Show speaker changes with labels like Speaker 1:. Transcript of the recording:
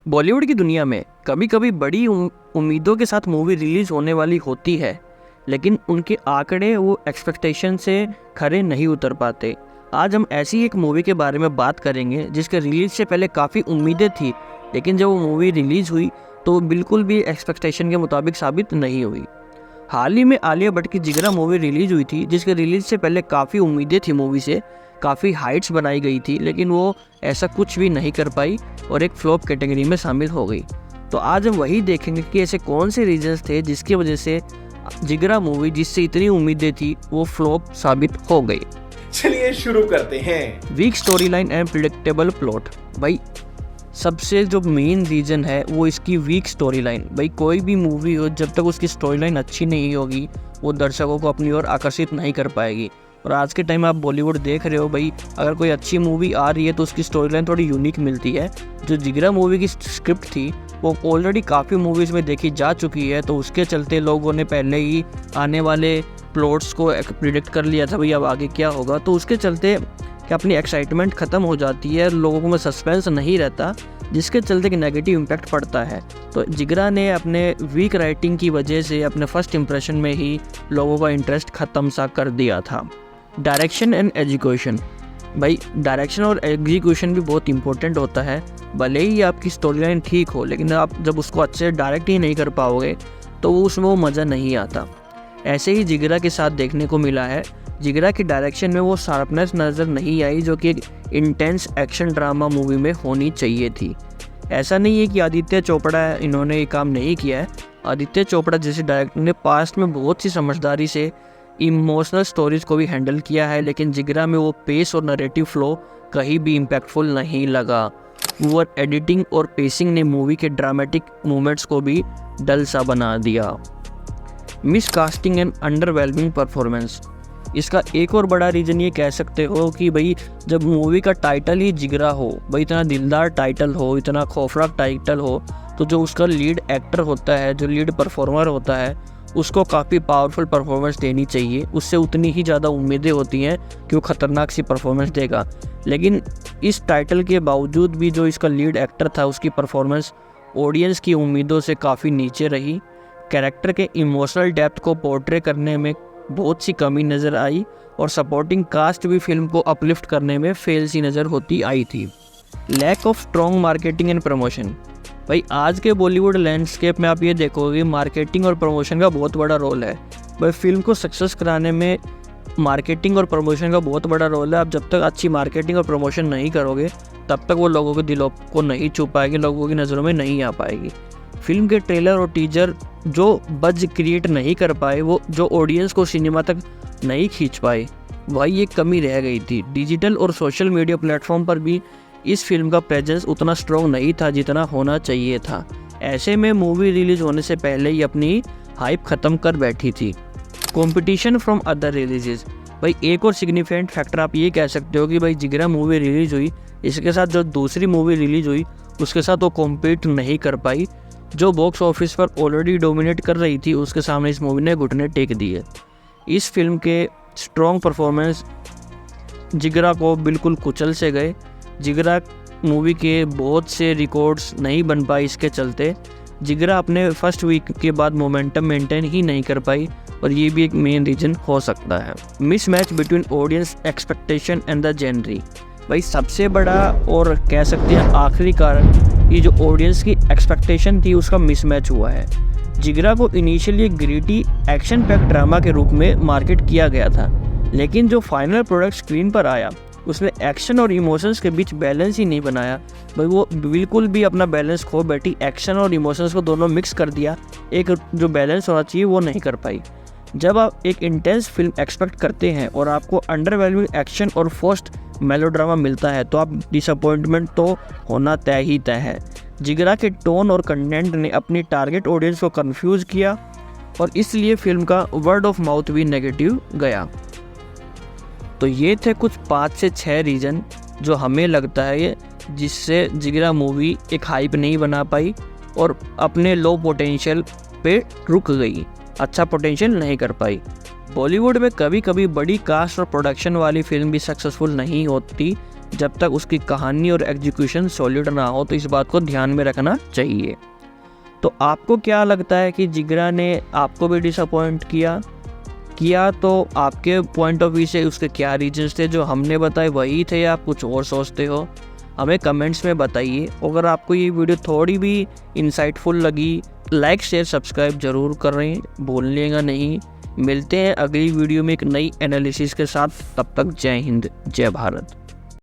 Speaker 1: बॉलीवुड की दुनिया में कभी कभी बड़ी उम्मीदों के साथ मूवी रिलीज होने वाली होती है, लेकिन उनके आंकड़े वो एक्सपेक्टेशन से खरे नहीं उतर पाते। आज हम ऐसी एक मूवी के बारे में बात करेंगे जिसके रिलीज से पहले काफ़ी उम्मीदें थी, लेकिन जब वो मूवी रिलीज हुई तो बिल्कुल भी एक्सपेक्टेशन के मुताबिक साबित नहीं हुई। हाल ही में आलिया भट्ट की जिगरा मूवी रिलीज हुई थी, जिसके रिलीज से पहले काफ़ी उम्मीदें थी, मूवी से काफ़ी हाइट्स बनाई गई थी, लेकिन वो ऐसा कुछ भी नहीं कर पाई और एक फ्लॉप कैटेगरी में शामिल हो गई। तो आज हम वही देखेंगे कि ऐसे कौन से रीजंस थे जिसकी वजह से जिगरा मूवी, जिससे इतनी उम्मीदें थी, वो फ्लॉप साबित हो गई।
Speaker 2: चलिए शुरू करते हैं।
Speaker 1: Weak story line and predictable plot. भाई सबसे जो मेन रीज़न है वो इसकी वीक स्टोरी लाइन। भाई कोई भी मूवी हो, जब तक उसकी स्टोरी लाइन अच्छी नहीं होगी वो दर्शकों को अपनी ओर आकर्षित नहीं कर पाएगी। और आज के टाइम आप बॉलीवुड देख रहे हो, भाई अगर कोई अच्छी मूवी आ रही है तो उसकी स्टोरी लाइन थोड़ी यूनिक मिलती है। जो जिगरा मूवी की स्क्रिप्ट थी वो ऑलरेडी काफ़ी मूवीज़ में देखी जा चुकी है, तो उसके चलते लोगों ने पहले ही आने वाले प्लॉट्स को प्रिडिक्ट कर लिया था, भाई अब आगे क्या होगा। तो उसके चलते कि अपनी एक्साइटमेंट ख़त्म हो जाती है, लोगों में सस्पेंस नहीं रहता, जिसके चलते कि नेगेटिव इम्पैक्ट पड़ता है। तो जिगरा ने अपने वीक राइटिंग की वजह से अपने फर्स्ट इंप्रेशन में ही लोगों का इंटरेस्ट ख़त्म सा कर दिया था। Direction and education. भाई डायरेक्शन और एग्जीक्यूशन भी बहुत इंपॉर्टेंट होता है। भले ही आपकी स्टोरी लाइन ठीक हो, लेकिन आप जब उसको अच्छे से डायरेक्ट ही नहीं कर पाओगे तो उसमें वो मज़ा नहीं आता। ऐसे ही जिगरा के साथ देखने को मिला है। जिगरा की डायरेक्शन में वो शार्पनेस नज़र नहीं आई जो कि एक इंटेंस एक्शन ड्रामा मूवी में होनी चाहिए थी। ऐसा नहीं है कि आदित्य चोपड़ा इन्होंने ये काम नहीं किया है। आदित्य चोपड़ा जैसे डायरेक्टर ने पास्ट में बहुत सी समझदारी से इमोशनल स्टोरीज को भी हैंडल किया है, लेकिन जिगरा में वो पेस और नरेटिव फ्लो कहीं भी इम्पैक्टफुल नहीं लगा। पुअर एडिटिंग और पेसिंग ने मूवी के ड्रामेटिक मोमेंट्स को भी डल सा बना दिया। Miss casting and underwhelming performance. इसका एक और बड़ा रीज़न ये कह सकते हो कि भाई जब मूवी का टाइटल ही जिगरा हो, भाई इतना दिलदार टाइटल हो, इतना खौफनाक टाइटल हो, तो जो उसका लीड एक्टर होता है, जो लीड परफॉर्मर होता है, उसको काफ़ी पावरफुल परफॉर्मेंस देनी चाहिए। उससे उतनी ही ज़्यादा उम्मीदें होती हैं कि वो ख़तरनाक सी परफॉर्मेंस देगा। लेकिन इस टाइटल के बावजूद भी जो इसका लीड एक्टर था, उसकी परफॉर्मेंस ऑडियंस की उम्मीदों से काफ़ी नीचे रही। कैरेक्टर के इमोशनल डेप्थ को पोर्ट्रे करने में बहुत सी कमी नज़र आई और सपोर्टिंग कास्ट भी फिल्म को अपलिफ्ट करने में फेल सी नज़र होती आई थी। Lack of strong marketing and promotion. भाई आज के बॉलीवुड लैंडस्केप में आप ये देखोगे मार्केटिंग और प्रमोशन का बहुत बड़ा रोल है। भाई फिल्म को सक्सेस कराने में मार्केटिंग और प्रमोशन का बहुत बड़ा रोल है। आप जब तक अच्छी मार्केटिंग और प्रमोशन नहीं करोगे तब तक वो लोगों के दिलों को नहीं छू पाएगी, लोगों की नज़रों में नहीं आ पाएगी। फिल्म के ट्रेलर और टीजर जो बज़ क्रिएट नहीं कर पाए, वो जो ऑडियंस को सिनेमा तक नहीं खींच पाए, वही एक कमी रह गई थी। डिजिटल और सोशल मीडिया प्लेटफॉर्म पर भी इस फिल्म का प्रेजेंस उतना स्ट्रॉन्ग नहीं था जितना होना चाहिए था। ऐसे में मूवी रिलीज होने से पहले ही अपनी हाइप ख़त्म कर बैठी थी। Competition from other releases. भाई एक और सिग्निफिकेंट फैक्टर आप ये कह सकते हो कि भाई जिगरा मूवी रिलीज हुई, इसके साथ जो दूसरी मूवी रिलीज हुई उसके साथ वो कॉम्पीट नहीं कर पाई। जो बॉक्स ऑफिस पर ऑलरेडी डोमिनेट कर रही थी उसके सामने इस मूवी ने घुटने टेक दिए। इस फिल्म के स्ट्रॉन्ग परफॉर्मेंस जिगरा को बिल्कुल कुचल से गए। जिगरा मूवी के बहुत से रिकॉर्ड्स नहीं बन पाए, इसके चलते जिगरा अपने फर्स्ट वीक के बाद मोमेंटम मेंटेन ही नहीं कर पाई, और ये भी एक मेन रीज़न हो सकता है। Mismatch between audience expectation and the genre. भाई सबसे बड़ा और कह सकते हैं आखिरी कारण, ये जो ऑडियंस की एक्सपेक्टेशन थी उसका मिसमैच हुआ है। जिगरा को initially gritty action pack drama के रूप में मार्केट किया गया था, लेकिन जो फाइनल प्रोडक्ट स्क्रीन पर आया उसने एक्शन और इमोशंस के बीच बैलेंस ही नहीं बनाया। भाई वो बिल्कुल भी अपना बैलेंस खो बैठी, एक्शन और इमोशंस को दोनों मिक्स कर दिया, एक जो बैलेंस होना चाहिए वो नहीं कर पाई। जब आप एक इंटेंस फिल्म एक्सपेक्ट करते हैं और आपको अंडरवेलमिंग एक्शन और फोर्स्ड मेलोड्रामा मिलता है तो आप डिसअपॉइंटमेंट तो होना तय ही तय है। जिगरा के टोन और कंटेंट ने अपनी टारगेट ऑडियंस को कंफ्यूज किया और इसलिए फिल्म का वर्ड ऑफ माउथ भी नेगेटिव गया। तो ये थे कुछ 5 से 6 रीज़न जो हमें लगता है ये जिससे जिगरा मूवी एक हाइप नहीं बना पाई और अपने लो पोटेंशियल पे रुक गई, अच्छा पोटेंशियल नहीं कर पाई। बॉलीवुड में कभी कभी बड़ी कास्ट और प्रोडक्शन वाली फिल्म भी सक्सेसफुल नहीं होती, जब तक उसकी कहानी और एग्जीक्यूशन सॉलिड ना हो, तो इस बात को ध्यान में रखना चाहिए। तो आपको क्या लगता है कि जिगरा ने आपको भी डिसअपॉइंट किया तो आपके पॉइंट ऑफ व्यू से उसके क्या रीजंस थे? जो हमने बताए वही थे या आप कुछ और सोचते हो? हमें कमेंट्स में बताइए। अगर आपको ये वीडियो थोड़ी भी इंसाइटफुल लगी, लाइक शेयर सब्सक्राइब जरूर करें, भूलिएगा नहीं। मिलते हैं अगली वीडियो में एक नई एनालिसिस के साथ। तब तक जय हिंद, जय भारत।